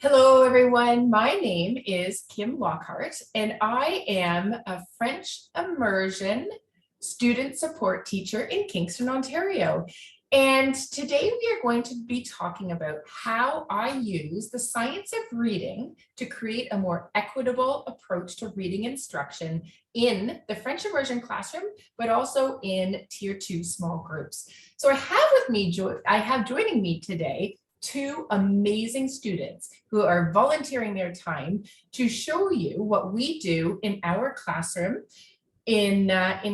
Hello, everyone. My name is Kim Lockhart, and I am a French immersion student support teacher in Kingston, Ontario. And today we are going to be talking about how I use the science of reading to create a more equitable approach to reading instruction in the French immersion classroom, but also in Tier 2 small groups. So I have joining me today two amazing students who are volunteering their time to show you what we do in our classroom in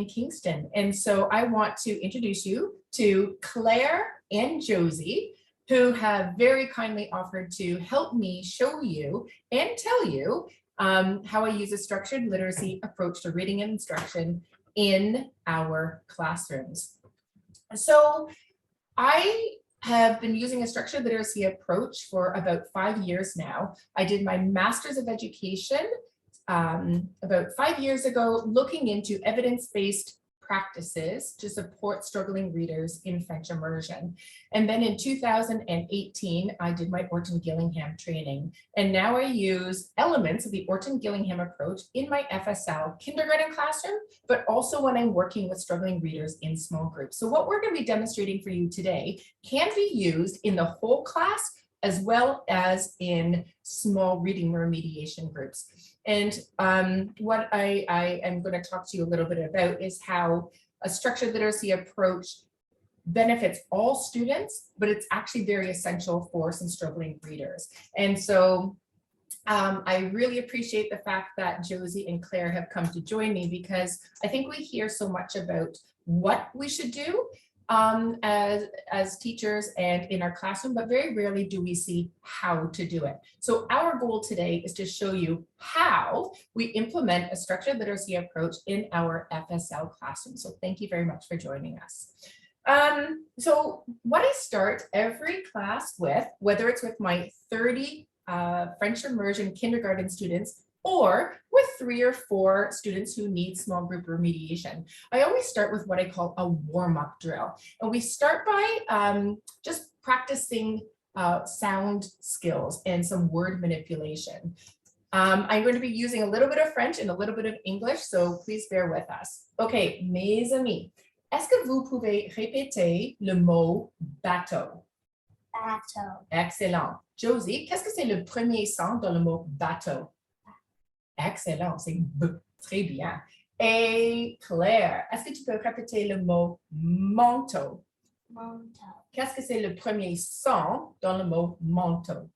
Kingston. And so I want to introduce you to Claire and Josie, who have very kindly offered to help me show you and tell you how I use a structured literacy approach to reading and instruction in our classrooms. So I have been using a structured literacy approach for about 5 years now. I did my Master's of Education about 5 years ago, looking into evidence-based practices to support struggling readers in French immersion. And then in 2018, I did my Orton-Gillingham training. And now I use elements of the Orton-Gillingham approach in my FSL kindergarten classroom, but also when I'm working with struggling readers in small groups. So what we're going to be demonstrating for you today can be used in the whole class as well as in small reading remediation groups. And what I am going to talk to you a little bit about is how a structured literacy approach benefits all students, but it's actually very essential for some struggling readers. And so I really appreciate the fact that Josie and Claire have come to join me, because I think we hear so much about what we should do as teachers and in our classroom, but very rarely do we see how to do it. So our goal today is to show you how we implement a structured literacy approach in our FSL classroom. So thank you very much for joining us. So what I start every class with, whether it's with my 30 French immersion kindergarten students or with 3 or 4 students who need small group remediation, I always start with what I call a warm-up drill. And we start by just practicing sound skills and some word manipulation. I'm going to be using a little bit of French and a little bit of English, so please bear with us. Okay, mes amis, est-ce que vous pouvez répéter le mot bateau? Bateau. Excellent. Josie, qu'est-ce que c'est le premier son dans le mot bateau? Excellent, c'est B. Très bien. Et Claire, est-ce que tu peux répéter le mot manteau? Manteau. Qu'est-ce que c'est le premier son dans le mot manteau?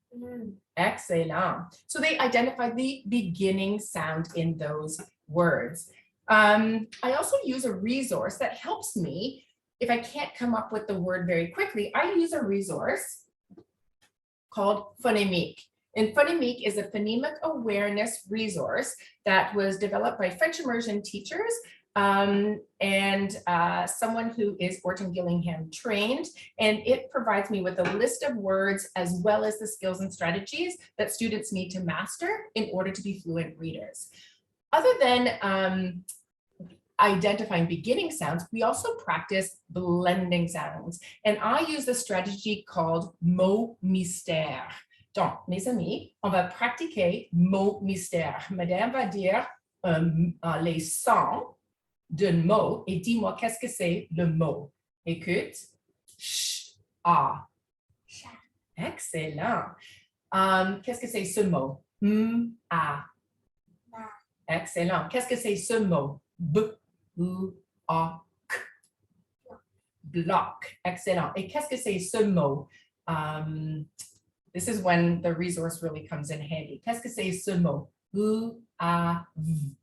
Excellent. So they identify the beginning sound in those words. I also use a resource that helps me if I can't come up with the word very quickly. I use a resource called Phonemique. And Phonemique is a phonemic awareness resource that was developed by French immersion teachers and someone who is Orton-Gillingham trained. And it provides me with a list of words as well as the skills and strategies that students need to master in order to be fluent readers. Other than identifying beginning sounds, we also practice blending sounds. And I use a strategy called mot mystère. Donc, mes amis, on va pratiquer mot mystère. Madame va dire les sons d'un mot et dis-moi qu'est-ce que c'est le mot. Écoute. Ch, a. Chat. Excellent. Qu'est-ce que c'est ce mot? A. Ma. Excellent. Qu'est-ce que c'est ce mot? B, U, A, K. Bloc. Excellent. Et qu'est-ce que c'est ce mot? This is when the resource really comes in handy. Qu'est-ce que c'est ce mot? U, A, V.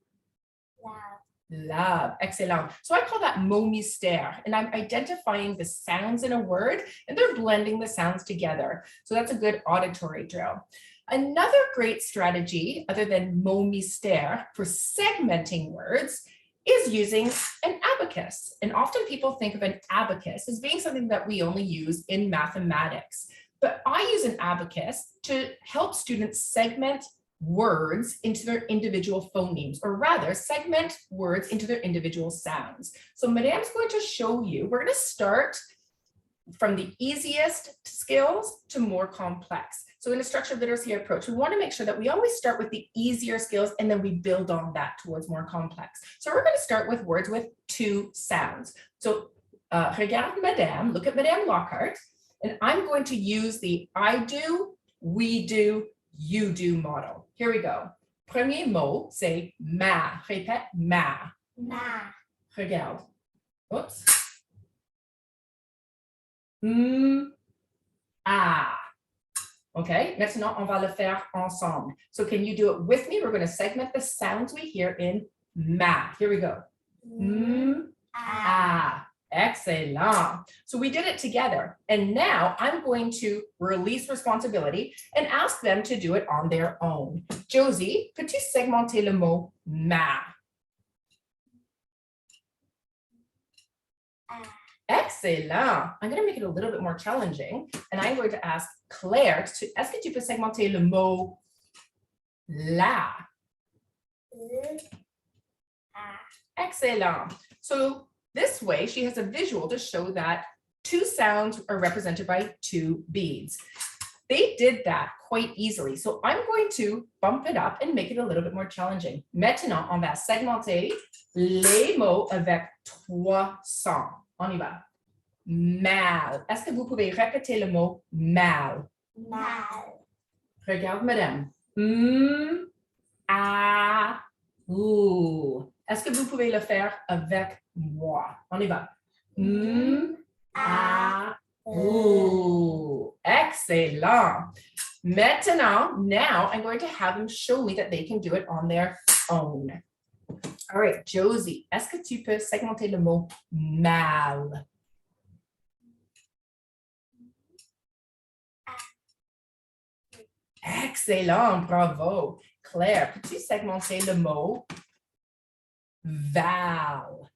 Love. Love. Excellent. So I call that mot mystère, and I'm identifying the sounds in a word, and they're blending the sounds together. So that's a good auditory drill. Another great strategy, other than mot mystère, for segmenting words is using an abacus. And often people think of an abacus as being something that we only use in mathematics. But I use an abacus to help students segment words into their individual phonemes, or rather segment words into their individual sounds. So Madame's going to show you, we're going to start from the easiest skills to more complex. So in a structured literacy approach, we want to make sure that we always start with the easier skills and then we build on that towards more complex. So we're going to start with words with 2 sounds. So regarde madame, look at Madame Lockhart, and I'm going to use the I do, we do, you do model. Here we go. Premier mot, c'est ma. Répète ma. Ma. Regarde. Oops. Ah. Okay, maintenant, on va le faire ensemble. So can you do it with me? We're going to segment the sounds we hear in ma. Here we go. Ah. Excellent. So we did it together. And now I'm going to release responsibility and ask them to do it on their own. Josie, peux-tu segmenter le mot ma? Excellent. I'm going to make it a little bit more challenging. And I'm going to ask Claire, est-ce que tu peux segmenter le mot la? Excellent. So this way, she has a visual to show that 2 sounds are represented by 2 beads. They did that quite easily. So I'm going to bump it up and make it a little bit more challenging. Maintenant, on va segmenter les mots avec 3 sons. On y va. Mal. Est-ce que vous pouvez répéter le mot mal? Mal. Regarde, madame. Ah, ou. Est-ce que vous pouvez le faire avec moi? On y va. Ah, ou. Excellent. Maintenant, now I'm going to have them show me that they can do it on their own. All right, Josie, est-ce que tu peux segmenter le mot mal? Excellent, bravo. Claire, peux-tu segmenter le mot val?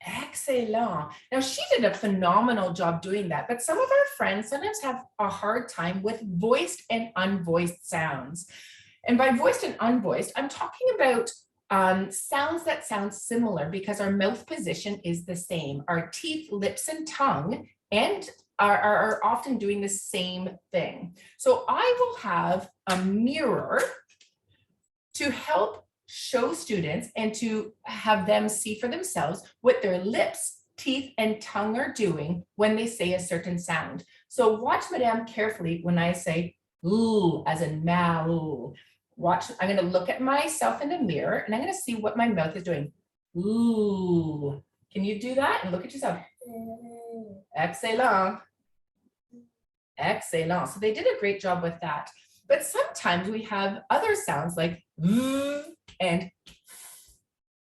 Excellent. Now, she did a phenomenal job doing that, but some of our friends sometimes have a hard time with voiced and unvoiced sounds. And by voiced and unvoiced, I'm talking about sounds that sound similar because our mouth position is the same. Our teeth, lips, and tongue and are often doing the same thing. So I will have a mirror to help show students and to have them see for themselves what their lips, teeth, and tongue are doing when they say a certain sound. So watch Madame carefully when I say ooh, as in mal. Watch, I'm going to look at myself in the mirror and I'm going to see what my mouth is doing. Ooh. Can you do that? And look at yourself. Excellent. Excellent. So they did a great job with that. But sometimes we have other sounds like and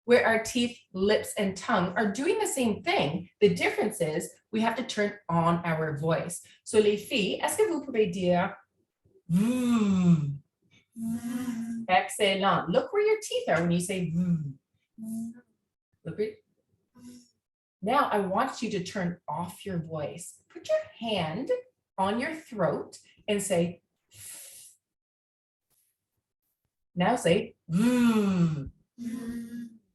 where our teeth, lips, and tongue are doing the same thing. The difference is we have to turn on our voice. So les filles, est-ce que vous pouvez dire Excellent. Look where your teeth are when you say Look where. Now I want you to turn off your voice. Put your hand on your throat and say now say Can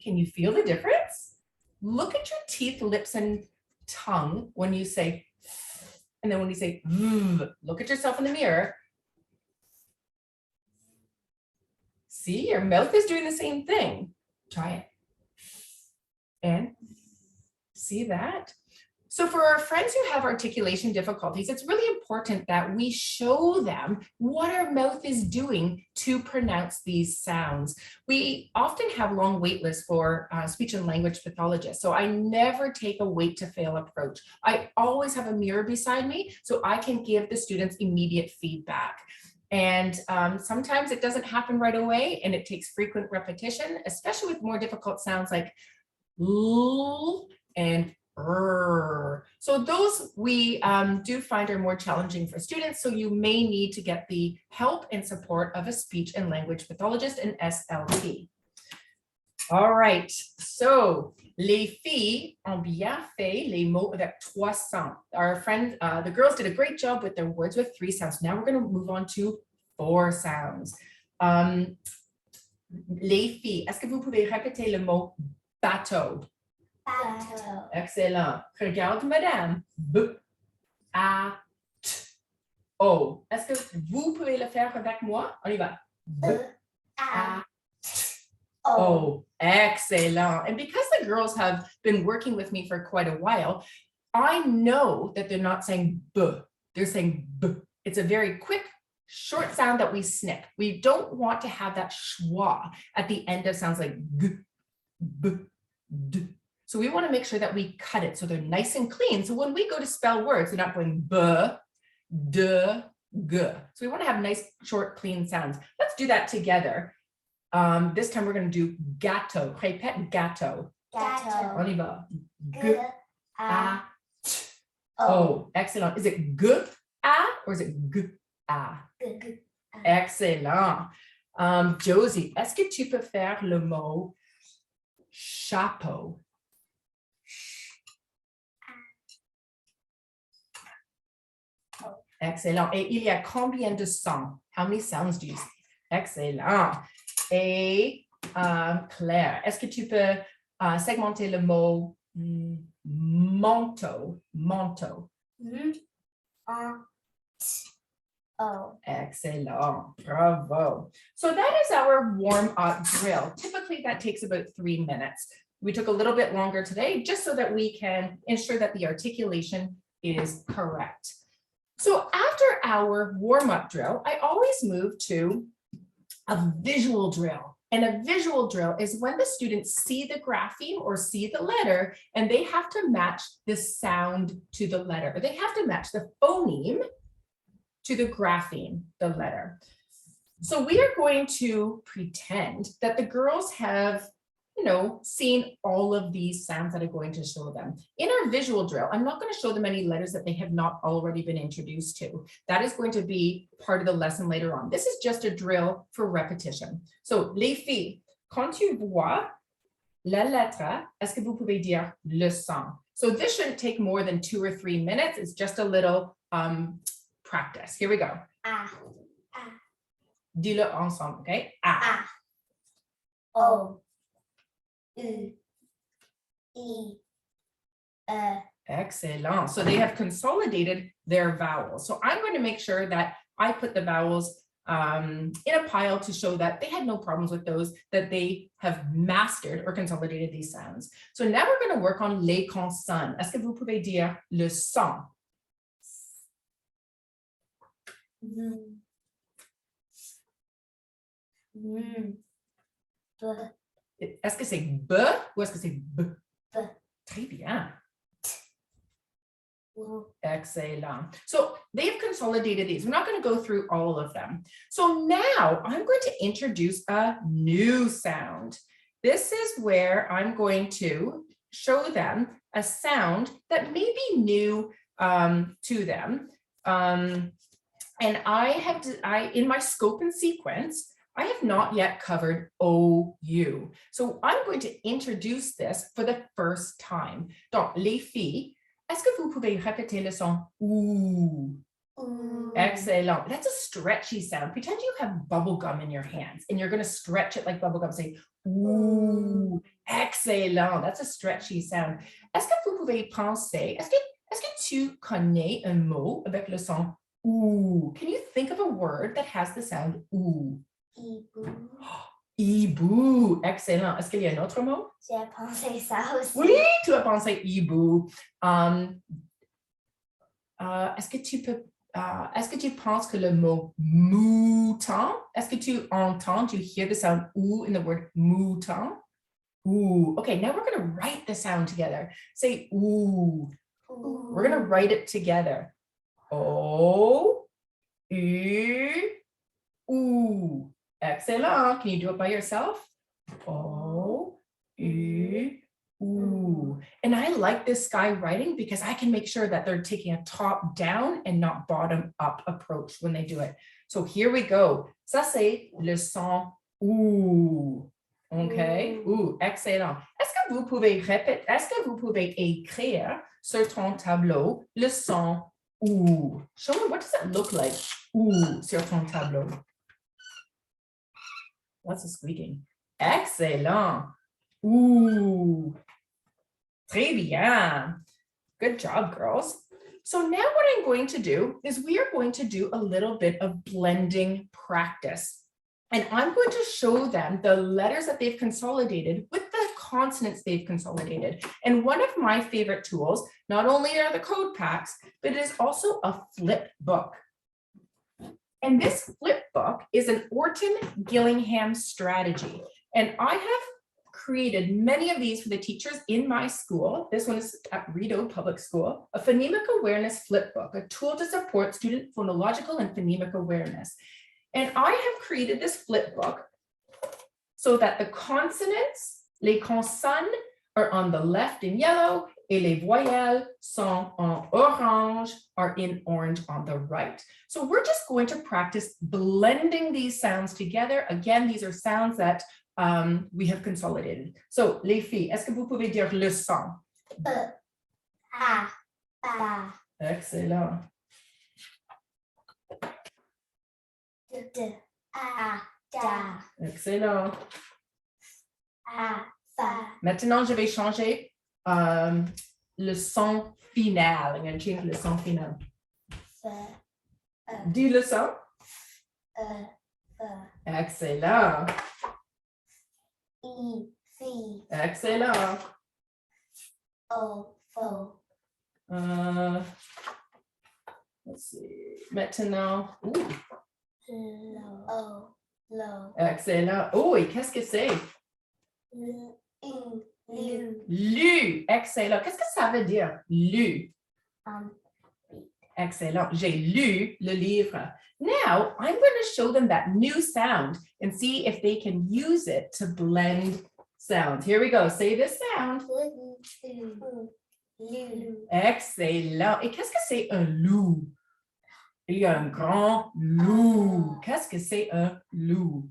you feel the difference? Look at your teeth, lips, and tongue when you say and then when you say look at yourself in the mirror. See, your mouth is doing the same thing. Try it. And see that? So for our friends who have articulation difficulties, it's really important that we show them what our mouth is doing to pronounce these sounds. We often have long wait lists for speech and language pathologists. So I never take a wait to fail approach. I always have a mirror beside me so I can give the students immediate feedback. And sometimes it doesn't happen right away and it takes frequent repetition, especially with more difficult sounds like L and R. So those we do find are more challenging for students. So you may need to get the help and support of a speech and language pathologist, an SLP. All right, so les filles ont bien fait les mots avec 3 sons. Our friend, the girls did a great job with their words with 3 sounds. Now we're going to move on to 4 sounds. Les filles, est-ce que vous pouvez répéter le mot bateau? Bateau. Excellent. Regarde, madame. B, A, T, O. Est-ce que vous pouvez le faire avec moi? On y va. B, A, Oh, excellent. And because the girls have been working with me for quite a while, I know that they're not saying B, they're saying B. It's a very quick, short sound that we snip. We don't want to have that schwa at the end of sounds like G, B, D. So we want to make sure that we cut it so they're nice and clean. So when we go to spell words, they're not going B, D, G. So we want to have nice, short, clean sounds. Let's do that together. This time we're going to do gâteau. Répète gâteau. Gâteau. On y va. G, A, T, O. O. Excellent. Is it G, A, or is it G, A? G, Excellent. Josie, est-ce que tu peux faire le mot chapeau? Excellent. Et il y a combien de sons? How many sounds do you say? Excellent. Et Claire, est-ce que tu peux segmenter le mot manteau? Manteau. O. Excellent. Bravo. So that is our warm-up drill. Typically, that takes about 3 minutes. We took a little bit longer today just so that we can ensure that the articulation is correct. So after our warm-up drill, I always move to a visual drill. And a visual drill is when the students see the grapheme or see the letter, and they have to match the sound to the letter. Or they have to match the phoneme to the grapheme, the letter. So we are going to pretend that the girls have, seen all of these sounds that I'm going to show them. In our visual drill, I'm not going to show them any letters that they have not already been introduced to. That is going to be part of the lesson later on. This is just a drill for repetition. So, les filles, quand tu vois la lettre, est-ce que vous pouvez dire le son? So this shouldn't take more than 2 or 3 minutes. It's just a little practice. Here we go. A. Dis-le ensemble, okay? A. O. U. E. Excellent. So they have consolidated their vowels. So I'm going to make sure that I put the vowels in a pile to show that they had no problems with those, that they have mastered or consolidated these sounds. So now we're going to work on les consonnes. Est-ce que vous pouvez dire le son? Est-ce que c'est B ou est-ce que c'est B? B. Très bien. Excellent. So they've consolidated these. We're not going to go through all of them. So now I'm going to introduce a new sound. This is where I'm going to show them a sound that may be new to them. And in my scope and sequence, I have not yet covered OU. So I'm going to introduce this for the first time. Donc, les filles, est-ce que vous pouvez répéter le son OU? Excellent. That's a stretchy sound. Pretend you have bubble gum in your hands and you're going to stretch it like bubble gum. Say OU. Excellent. That's a stretchy sound. Est-ce que vous pouvez penser, est-ce que tu connais un mot avec le son OU? Can you think of a word that has the sound OU? Hibou. Hibou. Excellent. Est-ce qu'il y a un autre mot? J'ai pensé ça aussi. Oui, tu as pensé hibou. Est-ce que tu penses que le mot mouton, est-ce que tu entends, do you hear the sound OU in the word mouton? Ooh. Okay, now we're going to write the sound together. Say OU. We're going to write it together. O, U, OU. Excellent. Can you do it by yourself? O, U, OU. And I like this sky writing because I can make sure that they're taking a top down and not bottom up approach when they do it. So here we go. Ça c'est le son OU. Okay. OU. Excellent. Est-ce que vous pouvez répéter, est-ce que vous pouvez écrire sur ton tableau le son OU? Show me, what does it look like? OU sur ton tableau. What's the squeaking? Excellent. OU. Très bien. Good job, girls. So now what I'm going to do is we are going to do a little bit of blending practice. And I'm going to show them the letters that they've consolidated with the consonants they've consolidated. And one of my favorite tools, not only are the code packs, but it is also a flip book. And this flip book is an Orton Gillingham strategy. And I have created many of these for the teachers in my school. This one is at Rideau Public School, a phonemic awareness flip book, a tool to support student phonological and phonemic awareness. And I have created this flip book so that the consonants, les consonnes, are on the left in yellow, et les voyelles sont en orange, are in orange on the right. So we're just going to practice blending these sounds together. Again, these are sounds that we have consolidated. So, les filles, est-ce que vous pouvez dire le son? A, ba, Excellent. d, a, da, Excellent. a, fa, Maintenant, je vais changer le son final. I'm going to change le son final. f, Dis le son. f, Excellent. I, fi, Excellent. o, fo, Let's see. Maintenant. Ooh, lo, o, lo, excellent. Oh, et qu'est-ce que c'est? lu, in, lu, Lu. Excellent. Qu'est-ce que ça veut dire? Lu. um, Excellent. J'ai lu le livre. Now, I'm going to show them that new sound and see if they can use it to blend sounds. Here we go. Say this sound. lu, Excellent. Et qu'est-ce que c'est un loup? Il y a un grand loup. Qu'est-ce que c'est un loup?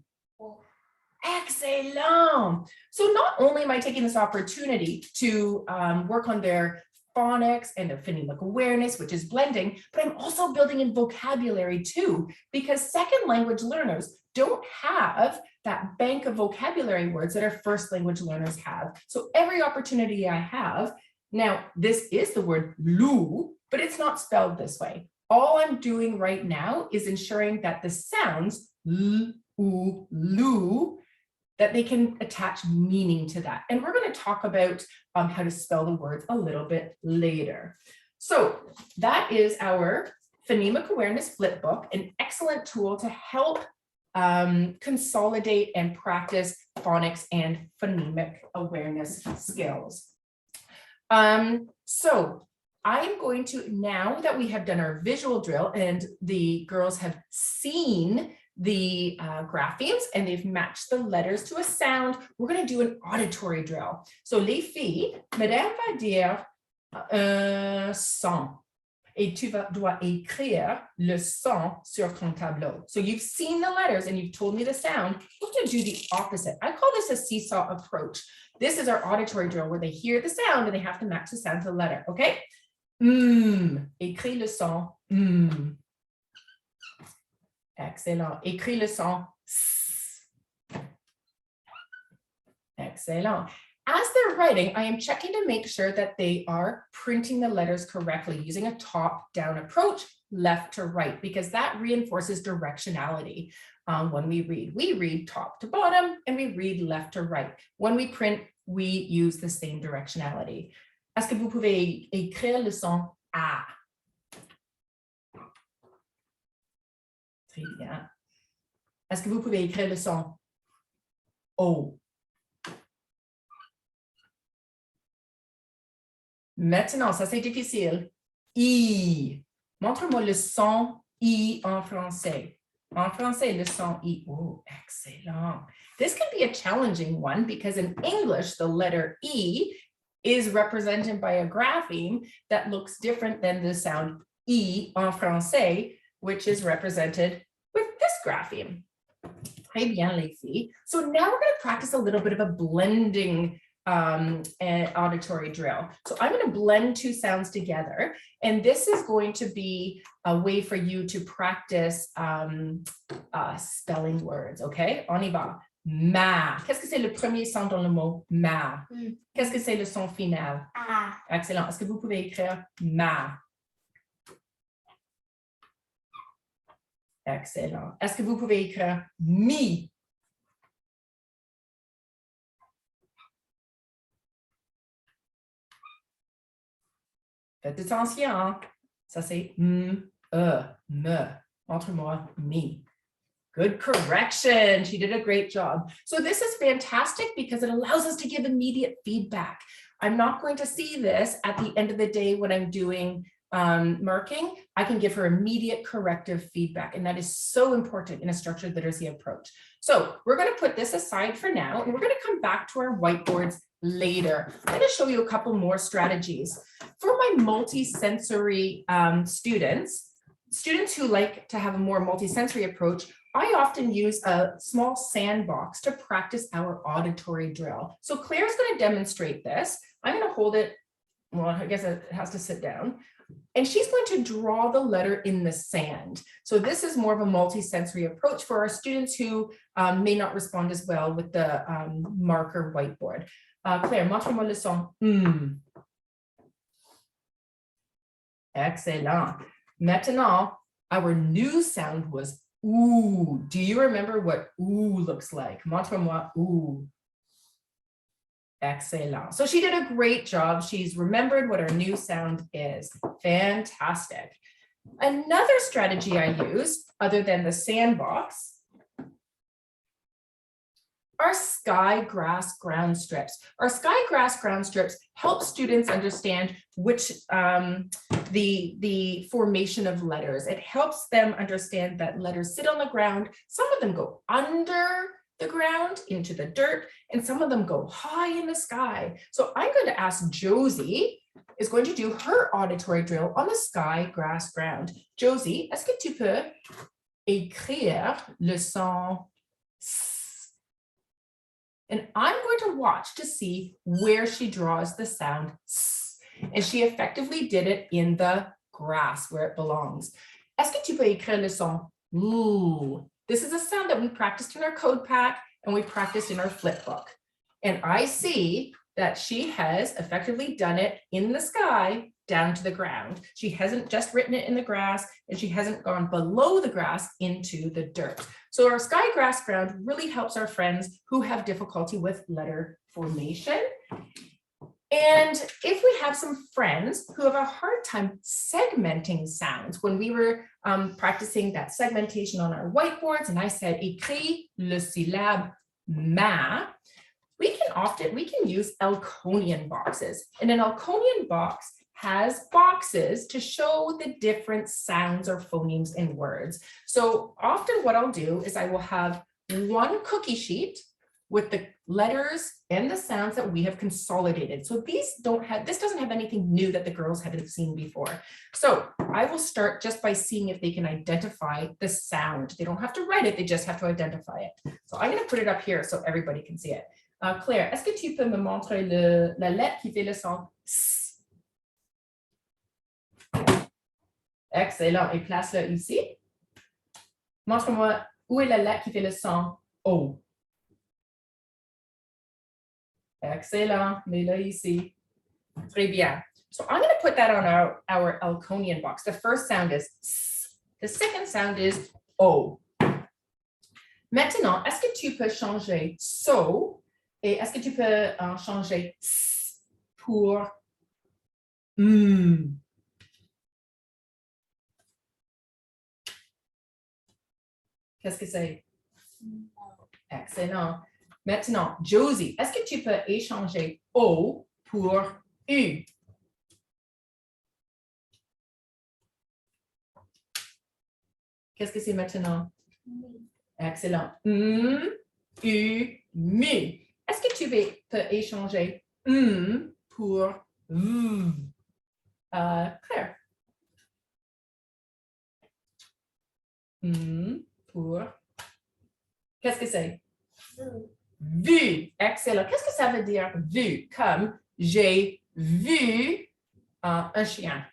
Excellent. So not only am I taking this opportunity to work on their phonics and their phonemic awareness, which is blending, but I'm also building in vocabulary too, because second language learners don't have that bank of vocabulary words that our first language learners have. So every opportunity I have, now this is the word loup, but it's not spelled this way. All I'm doing right now is ensuring that the sounds l, oo, loo, that they can attach meaning to that. And we're going to talk about how to spell the words a little bit later. So that is our phonemic awareness flip book, an excellent tool to help consolidate and practice phonics and phonemic awareness skills. So I'm going to, now that we have done our visual drill and the girls have seen the graphemes and they've matched the letters to a sound, we're going to do an auditory drill. So les filles, madame va dire un son et tu dois écrire le son sur ton tableau. So you've seen the letters and you've told me the sound. We're going to do the opposite. I call this a seesaw approach. This is our auditory drill where they hear the sound and they have to match the sound to the letter. Okay? Écris le son. Excellent. Écris le son. Excellent. As they're writing, I am checking to make sure that they are printing the letters correctly using a top-down approach, left to right, because that reinforces directionality when we read. We read top to bottom and we read left to right. When we print, we use the same directionality. Est-ce que vous pouvez écrire le son A? Très bien. Est-ce que vous pouvez écrire le son O? Maintenant, ça c'est difficile. I. Montre-moi le son I en français. En français, le son I. Oh, excellent. This can be a challenging one because in English, the letter E is represented by a grapheme that looks different than the sound I en français, which is represented with this grapheme. Très bien, les filles. So now we're going to practice a little bit of a blending auditory drill. So I'm going to blend two sounds together, and this is going to be a way for you to practice spelling words. Okay, on y va. ma. Qu'est-ce que c'est le premier son dans le mot ma? Qu'est-ce que c'est le son final? A. Excellent. Est-ce que vous pouvez écrire ma? Excellent. Est-ce que vous pouvez écrire mi? Faites attention, hein? Ça c'est me. Montre-moi me. Good correction. She did a great job. So this is fantastic because it allows us to give immediate feedback. I'm not going to see this at the end of the day when I'm doing marking. I can give her immediate corrective feedback, and that is so important in a structured literacy approach. So we're going to put this aside for now, and we're going to come back to our whiteboards later. I'm going to show you a couple more strategies. For my multisensory students who like to have a more multisensory approach, I often use a small sandbox to practice our auditory drill. So Claire's going to demonstrate this. I'm going to hold it. Well, I guess it has to sit down. And she's going to draw the letter in the sand. So this is more of a multisensory approach for our students who may not respond as well with the marker whiteboard. Claire, montre-moi le son. Excellent. Maintenant, our new sound was ooh. Do you remember what ooh looks like? Montre-moi ooh. Excellent. So she did a great job. She's remembered what our new sound is. Fantastic. Another strategy I use, other than the sandbox, are sky grass ground strips. Our sky grass ground strips help students understand which the formation of letters. It helps them understand that letters sit on the ground. Some of them go under the ground into the dirt, and some of them go high in the sky. So I'm going to ask Josie is going to do her auditory drill on the sky grass ground. Josie, est-ce que tu peux écrire le son S? And I'm going to watch to see where she draws the sound S. And she effectively did it in the grass where it belongs. Est-ce que tu peux écrire le son Ooh? This is a sound that we practiced in our code pack and we practiced in our flip book. And I see that she has effectively done it in the sky down to the ground. She hasn't just written it in the grass, and she hasn't gone below the grass into the dirt. So our sky grass ground really helps our friends who have difficulty with letter formation. And if we have some friends who have a hard time segmenting sounds, when we were practicing that segmentation on our whiteboards, and I said, écris le syllabe ma, we can use Elkonian boxes. And an Elkonian box has boxes to show the different sounds or phonemes in words. So often what I'll do is I will have one cookie sheet with the letters and the sounds that we have consolidated. So this doesn't have anything new that the girls haven't seen before. So I will start just by seeing if they can identify the sound. They don't have to write it, they just have to identify it. So I'm gonna put it up here so everybody can see it. Claire, est-ce que tu peux me montrer la lettre qui fait le son S? Excellent, et place-le ici. Montre-moi où est la lettre qui fait le son O. Excellent, mets-le ici. Très bien. So I'm going to put that on our Elkonian box. The first sound is S. The second sound is O. Maintenant, est-ce que tu peux changer so et est-ce que tu peux changer S pour Qu'est-ce que c'est? Excellent. Maintenant, Josie, est-ce que tu peux échanger O pour U? Qu'est-ce que c'est maintenant? Excellent. U, mi. Est-ce que tu peux échanger pour V? Claire. Pour. Qu'est-ce que c'est? Vu. Excellent. Qu'est-ce que ça veut dire vu? Comme j'ai vu un chien.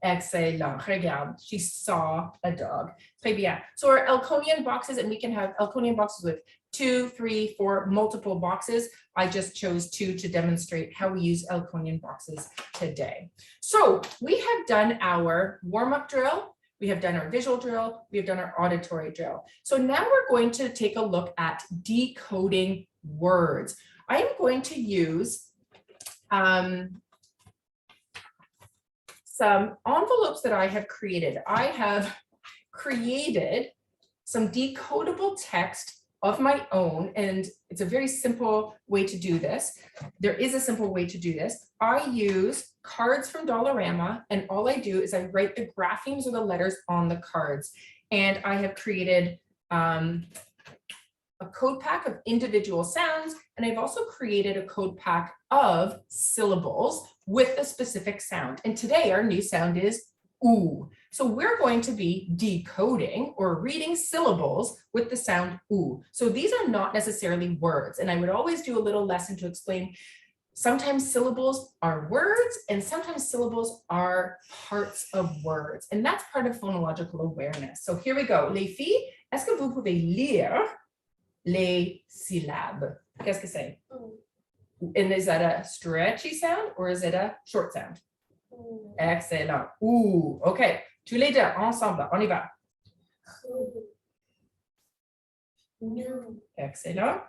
Excellent. Regarde. She saw a dog. Très bien. So our Elkonian boxes, and we can have Elkonian boxes with 2, 3, 4, multiple boxes. I just chose 2 to demonstrate how we use Elkonian boxes today. So we have done our warm-up drill. We have done our visual drill. We have done our auditory drill. So now we're going to take a look at decoding words. I am going to use some envelopes that I have created. I have created some decodable text of my own, and it's a very simple way to do this. There is a simple way to do this. I use cards from Dollarama, and all I do is I write the graphemes or the letters on the cards. And I have created a code pack of individual sounds, and I've also created a code pack of syllables with a specific sound. And today our new sound is oo. So we're going to be decoding or reading syllables with the sound oo. So these are not necessarily words. And I would always do a little lesson to explain sometimes syllables are words and sometimes syllables are parts of words. And that's part of phonological awareness. So here we go. Les filles, est-ce que vous pouvez lire les syllabes? Qu'est-ce que c'est? And is that a stretchy sound or is it a short sound? Excellent. Ooh, okay. Tous les deux, ensemble. On y va. Excellent.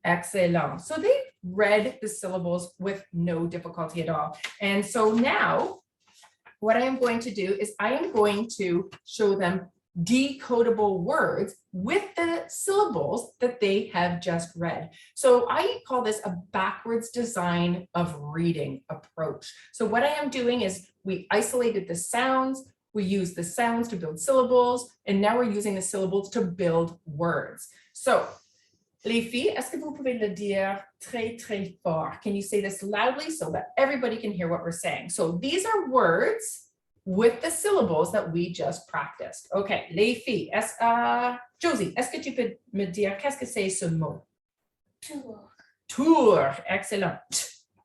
Excellent. So they read the syllables with no difficulty at all. And so now what I am going to do is I am going to show them decodable words with the syllables that they have just read. So I call this a backwards design of reading approach. So what I am doing is we isolated the sounds, we use the sounds to build syllables, and now we're using the syllables to build words. So les filles, est-ce que vous pouvez le dire très, très fort? Can you say this loudly so that everybody can hear what we're saying? So these are words with the syllables that we just practiced. Okay, les filles, Josie, est-ce que tu peux me dire qu'est-ce que c'est ce mot? Tour. Tour, excellent.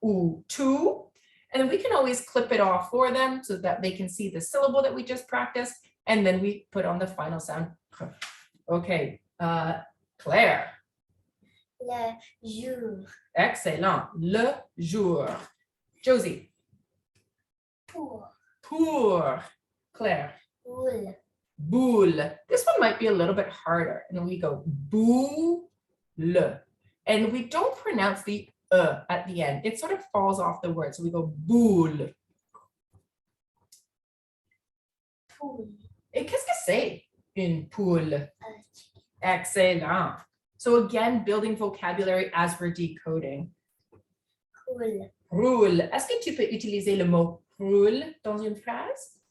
Ou tout. And then we can always clip it off for them so that they can see the syllable that we just practiced. And then we put on the final sound. Okay, Claire. Le jour. Excellent. Le jour. Josie. Pour. Pour. Claire. Boule. Boule. This one might be a little bit harder. And we go boule. And we don't pronounce the at the end. It sort of falls off the word. So we go boule. Poule. Et qu'est-ce que c'est une poule? Excellent. So again, building vocabulary as we're decoding. Roule. Roule. Est-ce que tu peux utiliser le mot roule dans une phrase?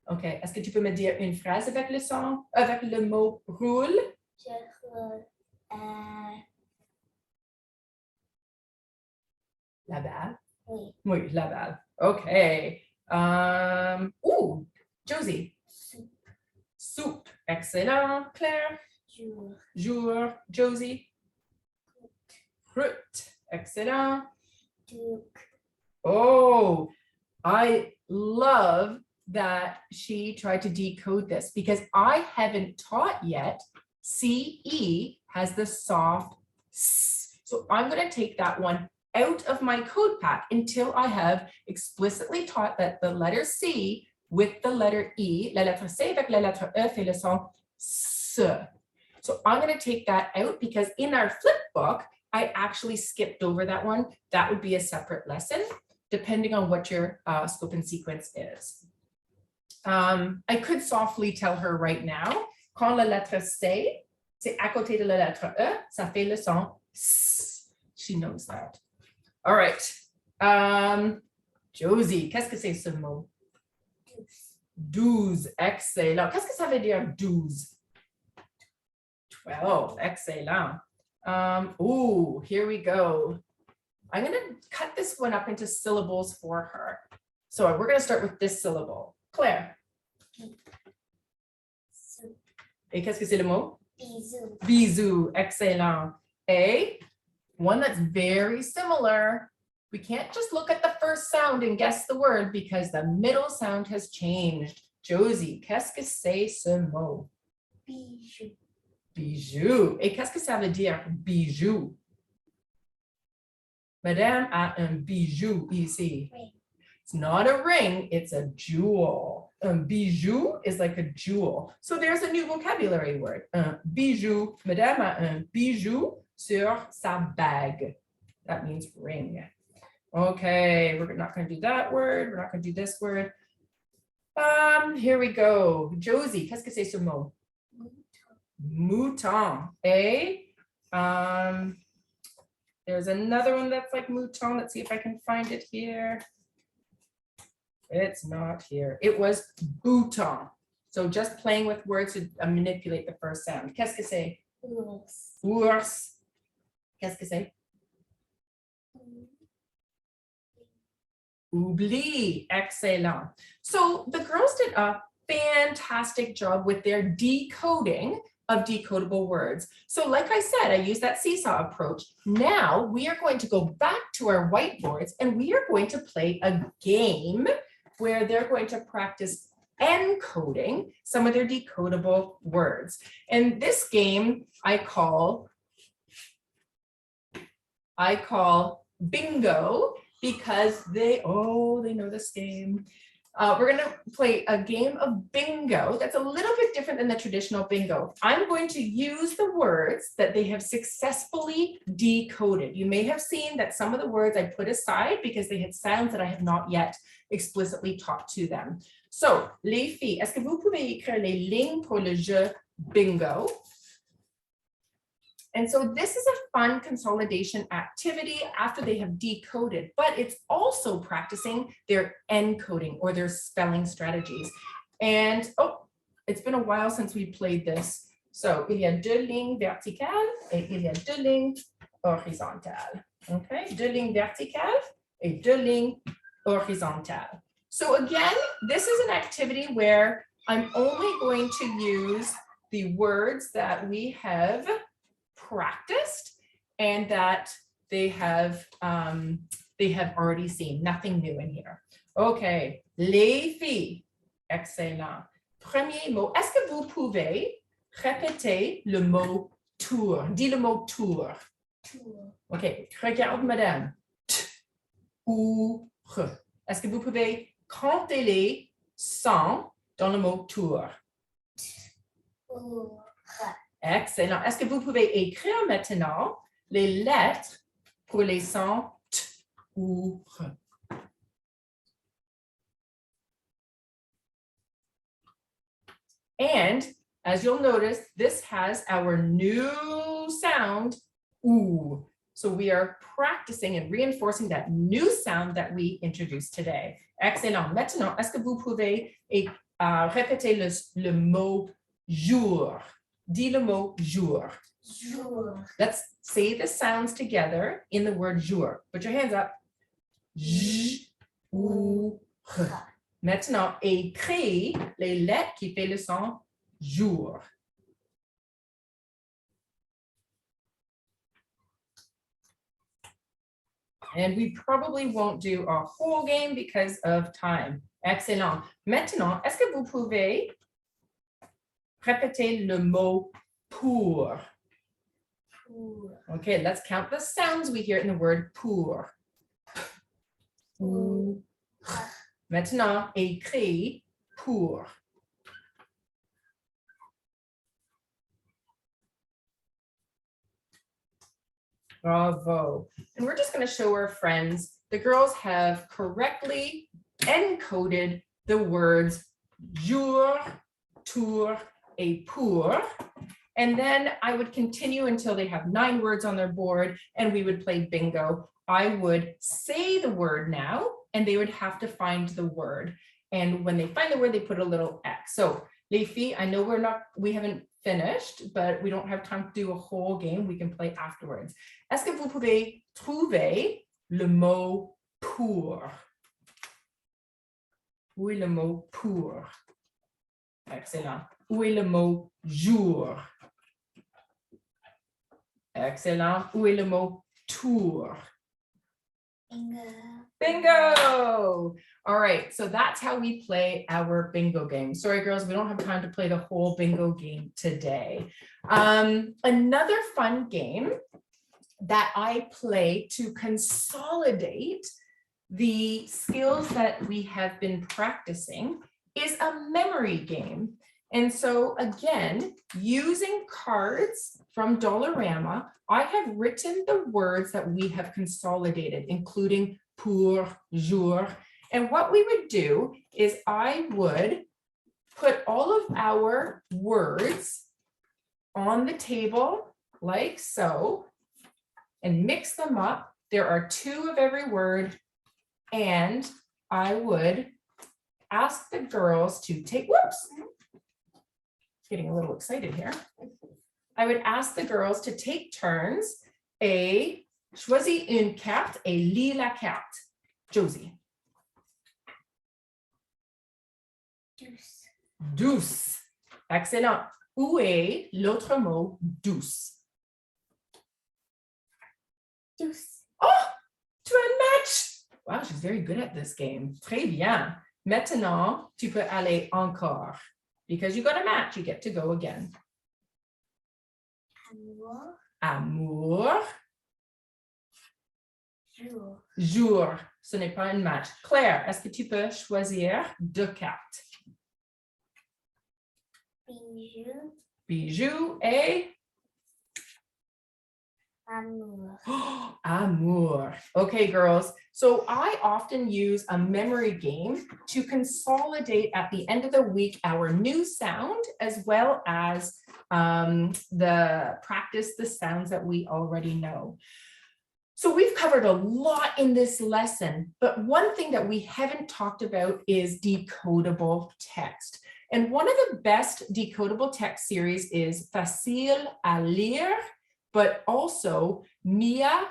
OK. Est-ce que tu peux me dire une phrase avec le son, avec le mot roule? Je roule. La balle. Oui. Oui, la balle. OK. Josie. Soupe. Soupe. Excellent. Claire. Jour. Jour. Josie. Fruit. Excellent. Duc. Oh, I love that she tried to decode this because I haven't taught yet. CE has the soft S. So I'm going to take that one out of my code pack until I have explicitly taught that the letter C with the letter E, la lettre C avec la lettre E fait le son S. So I'm going to take that out because in our flip book, I actually skipped over that one. That would be a separate lesson, depending on what your scope and sequence is. I could softly tell her right now, quand la lettre C, c'est à côté de la lettre E, ça fait le son S. She knows that. All right. Josie, qu'est-ce que c'est ce mot? 12. Excellent. Qu'est-ce que ça veut dire 12? 12. Excellent. Here we go. I'm going to cut this one up into syllables for her. So we're going to start with this syllable. Claire. Et qu'est-ce que c'est le mot? Bisou. Bisou. Excellent. A. One that's very similar. We can't just look at the first sound and guess the word because the middle sound has changed. Josie, qu'est-ce que c'est ce mot? Bijou. Bijou. Et qu'est-ce que ça veut dire, bijou? Madame a un bijou ici. Ring. It's not a ring, it's a jewel. Un bijou is like a jewel. So there's a new vocabulary word. Un bijou. Madame a un bijou sur sa bague. That means ring. Okay, we're not going to do that word. We're not going to do this word. Here we go. Josie, qu'est-ce que c'est ce mot? Mouton. There's another one that's like mouton. Let's see if I can find it here. It's not here. It was bouton. So just playing with words to manipulate the first sound. Qu'est-ce que c'est? Ours. Ours. Qu'est-ce que c'est? Oubli. Excellent. So the girls did a fantastic job with their decoding of decodable words. So like I said, I used that seesaw approach. Now we are going to go back to our whiteboards and we are going to play a game where they're going to practice encoding some of their decodable words. And this game I call bingo because they know this game. We're going to play a game of bingo that's a little bit different than the traditional bingo. I'm going to use the words that they have successfully decoded. You may have seen that some of the words I put aside because they had sounds that I have not yet explicitly taught to them. So, les filles, est-ce que vous pouvez écrire les lignes pour le jeu bingo? And so this is a fun consolidation activity after they have decoded, but it's also practicing their encoding or their spelling strategies. And it's been a while since we played this. So il y a deux lignes verticales et il y a deux lignes horizontales. Okay, deux lignes verticales et deux lignes horizontales. So again, this is an activity where I'm only going to use the words that we have practiced and that they have already seen. Nothing new in here. Okay, les filles. Excellent. Premier mot. Est-ce que vous pouvez répéter le mot tour? Dis le mot tour. Tour. Ok, regarde madame. Tour. Est-ce que vous pouvez compter les sons dans le mot tour? Tour. Excellent. Est-ce que vous pouvez écrire maintenant les lettres pour les sons t ou r? And as you'll notice, this has our new sound, oo. So we are practicing and reinforcing that new sound that we introduced today. Excellent. Maintenant, est-ce que vous pouvez répéter le mot jour? Dis le mot jour. Jour. Let's say the sounds together in the word jour. Put your hands up. J, ou, r. Maintenant, écris les lettres qui font le son jour. And we probably won't do a whole game because of time. Excellent. Maintenant, est-ce que vous pouvez répéter le mot pour? Pour. Okay, let's count the sounds we hear in the word pour. Pour. Maintenant, écris pour. Bravo. And we're just going to show our friends. The girls have correctly encoded the words jour, tour, et pour. And then I would continue until they have 9 words on their board and we would play bingo. I would say the word now and they would have to find the word. And when they find the word, they put a little X. So les filles, I know we haven't finished, but we don't have time to do a whole game. We can play afterwards. Est-ce que vous pouvez trouver le mot pour? Où est le mot pour? Excellent. Où est le mot jour? Excellent. Où est le mot tour. Bingo. Bingo. All right, so that's how we play our bingo game. Sorry, girls, we don't have time to play the whole bingo game today. Another fun game that I play to consolidate the skills that we have been practicing is a memory game. And so again, using cards from Dollarama, I have written the words that we have consolidated, including pour, jour. And what we would do is I would put all of our words on the table like so and mix them up. There are 2 of every word. And I would ask the girls to take, whoops, getting a little excited here. I would ask the girls to take turns. Choisis une carte et lis la carte. Josie. Douce. Douce. Excellent. Où est l'autre mot douce? Douce. Oh, tu as un match. Wow, she's very good at this game. Très bien. Maintenant, tu peux aller encore. Because you got a match, you get to go again. Amour. Amour. Jour. Jour. Ce n'est pas un match. Claire, est-ce que tu peux choisir 2 cartes? Bijou. Bijou et Amour. amour. Okay, girls. So I often use a memory game to consolidate at the end of the week our new sound, as well as practice the sounds that we already know. So we've covered a lot in this lesson, but one thing that we haven't talked about is decodable text. And one of the best decodable text series is Facile à lire, but also Mila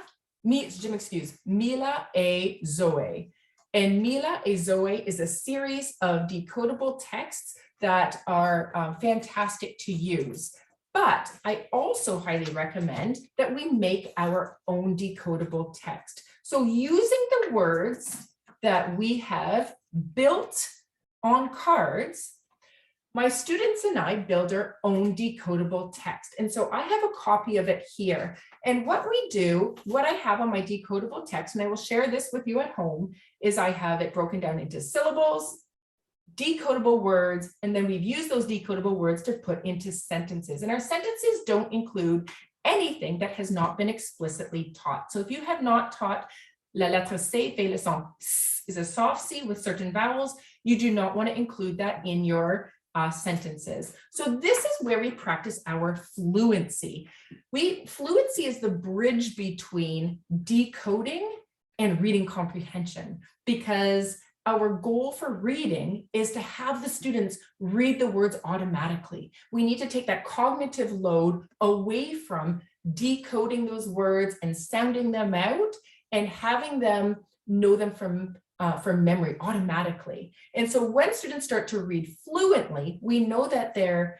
et Zoe. And Mila et Zoe is a series of decodable texts that are fantastic to use. But I also highly recommend that we make our own decodable text. So using the words that we have built on cards, my students and I build our own decodable text. And so I have a copy of it here. And what we do, what I have on my decodable text, and I will share this with you at home, is I have it broken down into syllables, decodable words, and then we've used those decodable words to put into sentences. And our sentences don't include anything that has not been explicitly taught. So if you have not taught la lettre C fait le son, is a soft C with certain vowels, you do not want to include that in your sentences. So this is where we practice our fluency. Fluency is the bridge between decoding and reading comprehension, because our goal for reading is to have the students read the words automatically. We need to take that cognitive load away from decoding those words and sounding them out and having them know them from memory automatically. And so when students start to read fluently, we know that their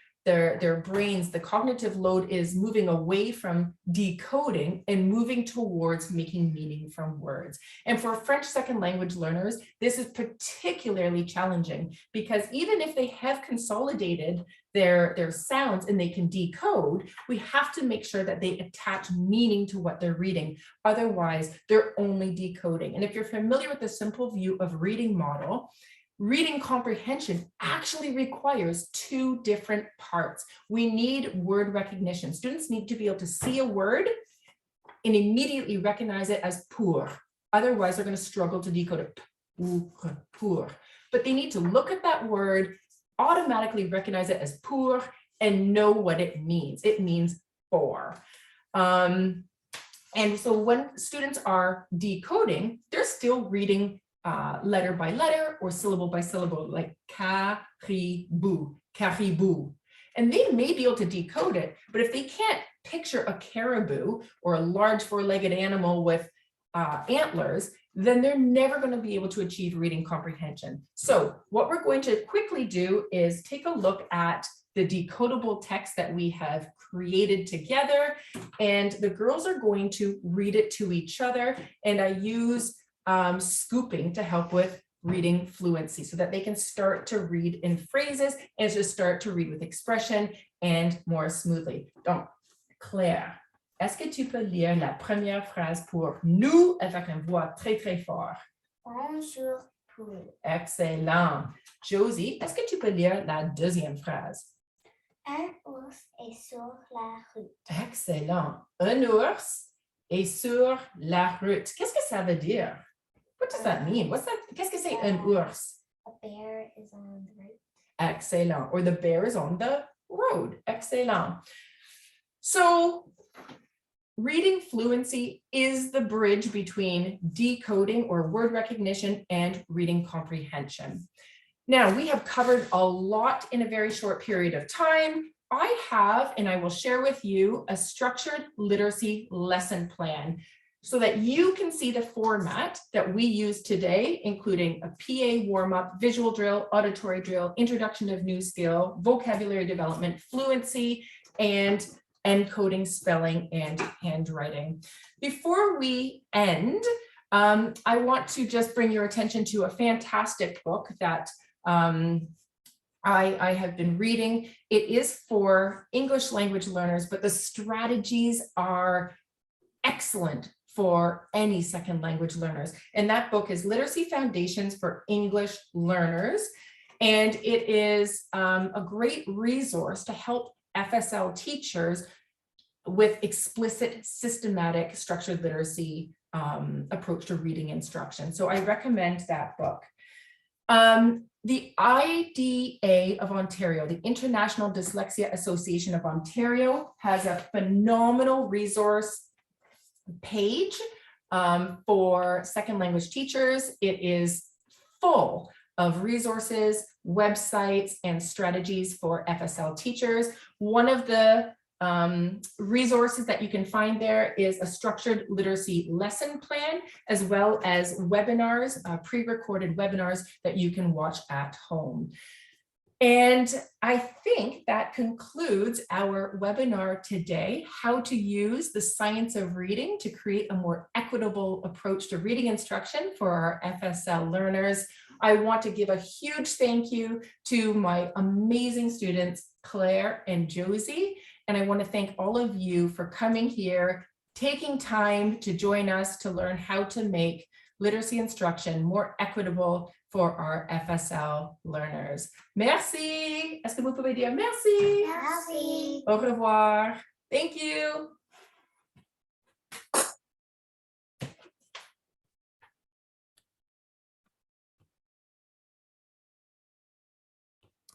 brains, the cognitive load is moving away from decoding and moving towards making meaning from words. And for French second language learners, this is particularly challenging, because even if they have consolidated their sounds and they can decode, we have to make sure that they attach meaning to what they're reading. Otherwise, they're only decoding. And if you're familiar with the simple view of reading model, reading comprehension actually requires 2 different parts. We need word recognition. Students need to be able to see a word and immediately recognize it as pour. Otherwise, they're going to struggle to decode it. Pour. But they need to look at that word, automatically recognize it as pour, and know what it means. It means for. And so when students are decoding, they're still reading letter by letter or syllable by syllable, like caribou, caribou. And they may be able to decode it, but if they can't picture a caribou or a large 4-legged animal with antlers, then they're never going to be able to achieve reading comprehension. So what we're going to quickly do is take a look at the decodable text that we have created together. And the girls are going to read it to each other. And I use scooping to help with reading fluency so that they can start to read in phrases and just start to read with expression and more smoothly. Donc, Claire, est-ce que tu peux lire la première phrase pour nous avec une voix très, très forte? Bonjour, poule. Excellent. Josie, est-ce que tu peux lire la deuxième phrase? Un ours est sur la route. Excellent. Un ours est sur la route. Qu'est-ce que ça veut dire? What does that mean? Qu'est-ce que c'est un ours? A bear is on the road. Excellent. Or the bear is on the road. Excellent. So reading fluency is the bridge between decoding or word recognition and reading comprehension. Now, we have covered a lot in a very short period of time. I have, and I will share with you, a structured literacy lesson plan so that you can see the format that we use today, including a PA warm-up, visual drill, auditory drill, introduction of new skill, vocabulary development, fluency, and encoding, spelling, and handwriting. Before we end, I want to just bring your attention to a fantastic book that I have been reading. It is for English language learners, but the strategies are excellent for any second language learners. And that book is Literacy Foundations for English Learners. And it is a great resource to help FSL teachers with explicit, systematic, structured literacy approach to reading instruction. So I recommend that book. The IDA of Ontario, the International Dyslexia Association of Ontario, has a phenomenal resource page for second language teachers. It is full of resources, websites, and strategies for FSL teachers. One of the resources that you can find there is a structured literacy lesson plan, as well as webinars, pre-recorded webinars that you can watch at home. And I think that concludes our webinar today, how to use the science of reading to create a more equitable approach to reading instruction for our FSL learners. I want to give a huge thank you to my amazing students, Claire and Josie. And I want to thank all of you for coming here, taking time to join us to learn how to make literacy instruction more equitable for our FSL learners. Merci. Est-ce que vous pouvez dire merci? Merci. Au revoir. Thank you.